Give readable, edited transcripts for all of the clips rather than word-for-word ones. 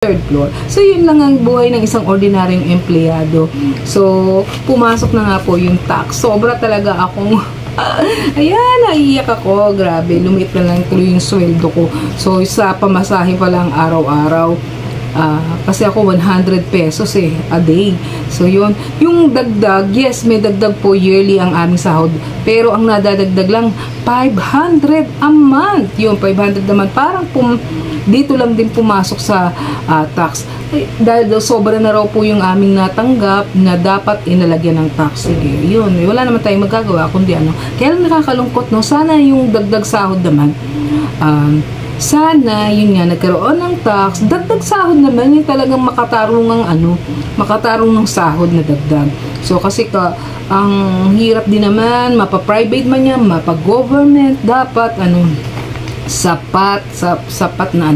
third floor. So, yun lang ang buhay ng isang ordinaryong empleyado. So, pumasok na nga po yung tax. Sobra talaga akong ayan, naiiyak ako. Grabe, lumiit na lang tuloy yung sweldo ko. So, sa pamasahe pa lang araw-araw. Kasi ako 100 pesos a day. So, yun. Yung dagdag, yes, may dagdag po yearly ang aming sahod. Pero ang nadadagdag lang, 500 a month. Yun, 500 a month. Parang dito lang din pumasok sa tax. Dahil sobra na raw po yung aming natanggap na dapat inalagyan ng tax. Sige, yun. Wala naman tayong magagawa kundi ano. Kaya lang nakakalungkot, no? Sana yung dagdag sahod naman, sana, yun nga, nagkaroon ng tax, dagdag sahod naman, yung talagang makatarong ng sahod na dagdag. So, kasi ang hirap din naman, mapa-private man yan, mapa-government, dapat, sapat na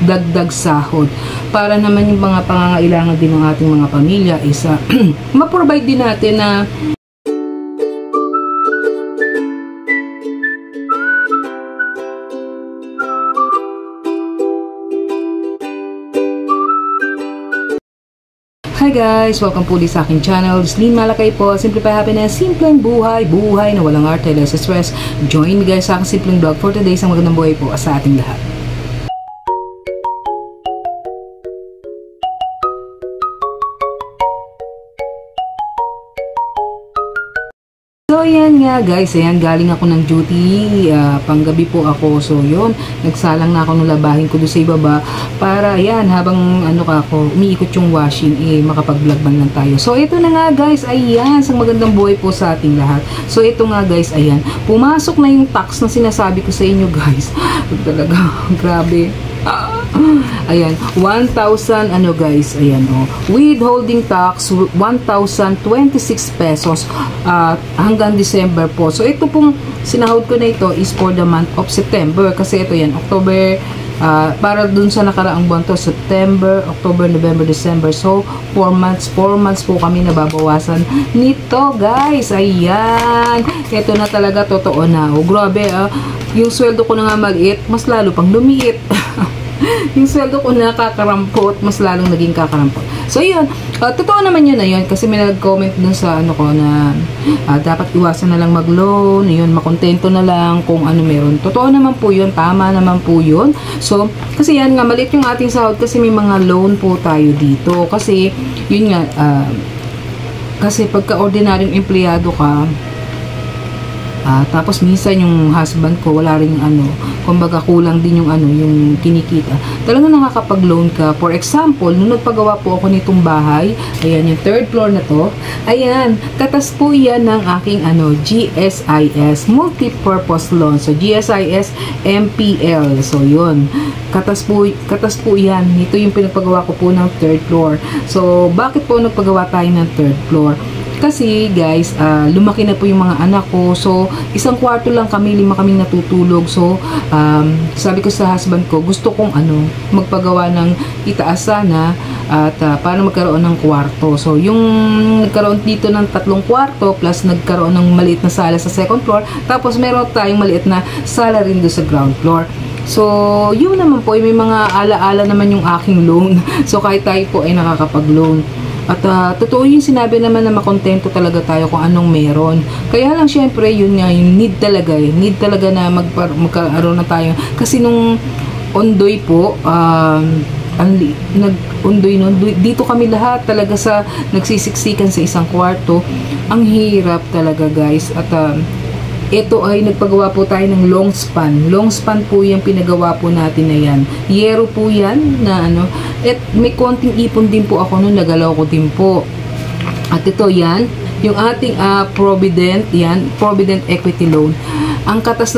dagdag sahod. Para naman yung mga pangangailangan din ng ating mga pamilya, ma-provide din natin na Hi guys! Welcome po sa aking channel. Slim Malakay po. Simplify Happiness. Simpleng buhay. Buhay na walang arte, less stress. Join me guys sa aking simpleng vlog for today. Isang magandang buhay po sa ating lahat. So, yan nga guys, ayan, galing ako ng duty, panggabi po ako, so yun, nagsalang na ako ng labahin ko doon sa ibaba, para ayan, habang umiikot yung washing, makapag-vlog man lang tayo. So, ito na nga guys, ayan, isang magandang buhay po sa ating lahat. So, ito nga guys, ayan, pumasok na yung tax na sinasabi ko sa inyo guys, talaga, grabe. Ayan, 1,000 guys, ayan withholding tax 1,026 pesos hanggang December po. So ito pong sinahod ko na ito is for the month of September, kasi ito yan, October, para dun sa nakaraang buwan to, September, October, November, December. So 4 months po kami nababawasan nito guys. Ayan, ito na talaga, totoo na. Grabe, yung sweldo ko na nga maliit, mas lalo pang lumiit. Yung sweldo ko nakakarampot, mas lalong naging kakarampot. So, yun. Totoo naman yun na yun. Kasi may nag-comment dun sa ko na dapat iwasan na lang mag-loan. Yun, makontento na lang kung ano meron. Totoo naman po yun. Tama naman po yun. So, kasi yan nga, maliit yung ating sahod kasi may mga loan po tayo dito. Kasi, yun nga, kasi pagka ordinaryong empleyado ka, tapos minsan yung husband ko wala rin kumbaga kulang din yung yung kinikita. Talagang nakakapag-loan ka. For example, nung nagpagawa po ako nitong bahay, ayan yung third floor na to. Ayan, katas po yan ng aking GSIS, Multipurpose Loan. So GSIS MPL. So yun. Katas po yan. Ito yung pinagpagawa ko po ng third floor. So bakit po nagpagawa tayo ng third floor? Kasi guys, lumaki na po yung mga anak ko. So, isang kwarto lang kami, 5 kaming natutulog. So, sabi ko sa husband ko, gusto kong magpagawa ng itaas sana at para magkaroon ng kwarto. So, yung nagkaroon dito ng 3 kwarto plus nagkaroon ng maliit na sala sa second floor. Tapos, meron tayong maliit na sala rin doon sa ground floor. So, yun naman po, may mga ala-ala naman yung aking loan. So, kahit tayo po ay nakakapag-loan. At totoo yung sinabi naman na makontento talaga tayo kung anong meron. Kaya lang syempre yun nga yung need talaga na magkaroon na tayo. Kasi nung ondoy po, nag-ondoy nun, dito kami lahat talaga sa nagsisiksikan sa isang kwarto. Ang hirap talaga guys. At ito ay nagpagawa po tayo ng long span. Long span po yung pinagawa po natin na yan. Yero po yan na At may konting ipon din po ako nung nagalaw ko din po. At ito yan, yung ating Provident, yan, Provident Equity Loan. Ang katas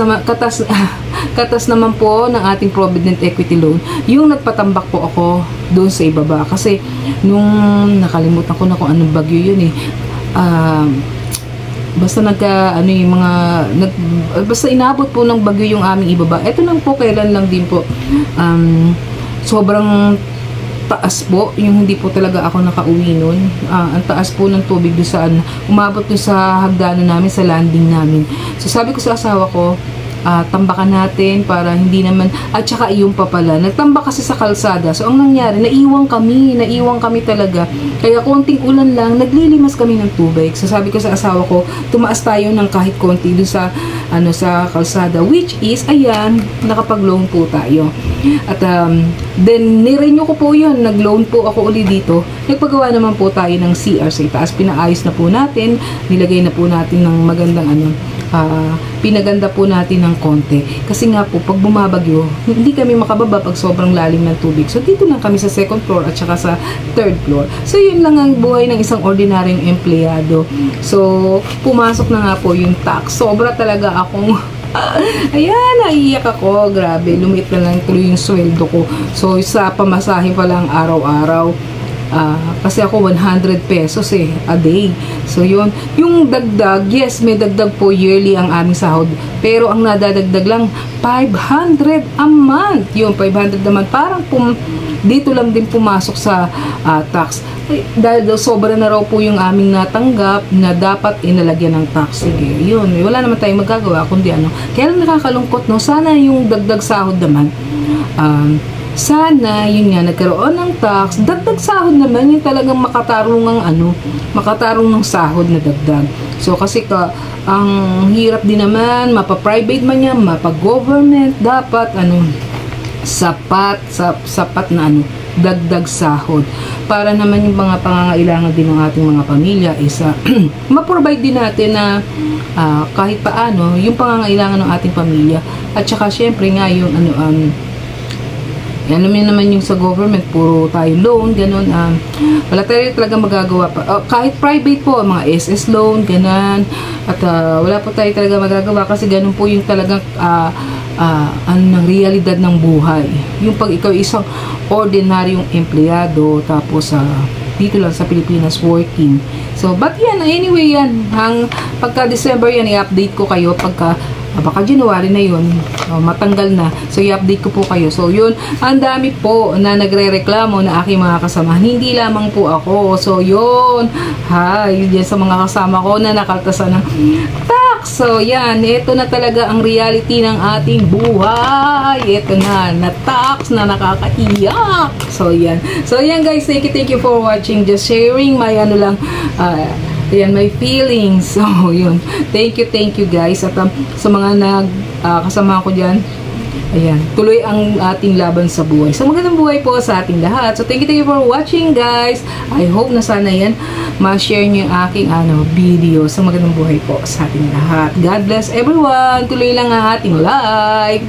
naman po ng ating Provident Equity Loan, yung nagpatambak po ako doon sa ibaba. Kasi nung nakalimutan ko na kung anong bagyo yun basta basta inabot po ng bagyo yung aming ibaba. Ito lang po, kailan lang din po sobrang taas po, yung hindi po talaga ako nakauwi nun. Ang taas po ng tubig doon sa umabot doon sa hagdanan namin, sa landing namin. So sabi ko sa asawa ko, tambakan natin para hindi naman, at saka yung pa pala, nagtambak kasi sa kalsada. So ang nangyari, naiwang kami talaga. Kaya konting ulan lang, naglilimas kami ng tubig. So sabi ko sa asawa ko, tumaas tayo ng kahit konti dun sa sa kalsada, which is ayan, nakapag-loan po tayo. At then nirenew ko po yun, nag-loan po ako uli dito. Nagpagawa naman po tayo ng CR sa itaas, pinaayos na po natin, nilagay na po natin ng magandang pinaganda po natin ng konti. Kasi nga po, pag bumabagyo, hindi kami makababa pag sobrang lalim ng tubig. So, dito lang kami sa second floor at saka sa third floor. So, yun lang ang buhay ng isang ordinaryong empleyado. So, pumasok na nga po yung tax. Sobra talaga akong ayan, naiiyak ako. Grabe, lumiit na lang tuloy yung sweldo ko. So, sa pamasahe pa lang araw-araw. Kasi ako 100 pesos a day. So yun, yung dagdag, yes, may dagdag po yearly ang aming sahod, pero ang nadadagdag lang 500 a month. Yung 500 naman parang dito lang din pumasok sa tax. Dahil sobra na raw po yung aming natanggap na dapat inalagyan ng tax. Sige, yun, wala naman tayong magagawa kundi kaya lang nakakalungkot, no? Sana yung dagdag sahod naman, sana, yun nga, nagkaroon ng tax, dagdag sahod naman, yung talagang makatarong ng sahod na dagdag. So, kasi ang hirap din naman, mapa-private man yan, mapa-government, dapat, sapat na dagdag sahod. Para naman yung mga pangangailangan din ng ating mga pamilya is, ma-provide din natin na, kahit paano, yung pangangailangan ng ating pamilya. At saka, syempre nga, yung alam mo naman yung sa government, puro tayo loan, ganun. Wala tayo talaga magagawa pa. Kahit private po, mga SS loan, ganun. At wala po tayo talaga magagawa kasi ganun po yung talagang realidad ng buhay. Yung pag ikaw isang ordinaryong empleyado, tapos dito lang sa Pilipinas working. So, but yan, anyway yan. Pagka December yan, i-update ko kayo pagka baka January na yun, matanggal na. So, i-update ko po kayo. So, yun, ang dami po na nagre-reklamo na aking mga kasamahan. Hindi lamang po ako. So, yun. Hi, yan sa mga kasama ko na nakaltasan ng tax. So, yan. Ito na talaga ang reality ng ating buhay. Ito na tax na nakakaiyak. So, yan. So, yan guys. Thank you for watching. Just sharing my ayan, my feelings. So, yun. Thank you guys. At sa mga kasama ko dyan, ayan, tuloy ang ating laban sa buhay. So, magandang buhay po sa ating lahat. So, thank you for watching guys. I hope na sana yan, ma-share nyo yung aking video. So, magandang buhay po sa ating lahat. God bless everyone. Tuloy lang ang ating live.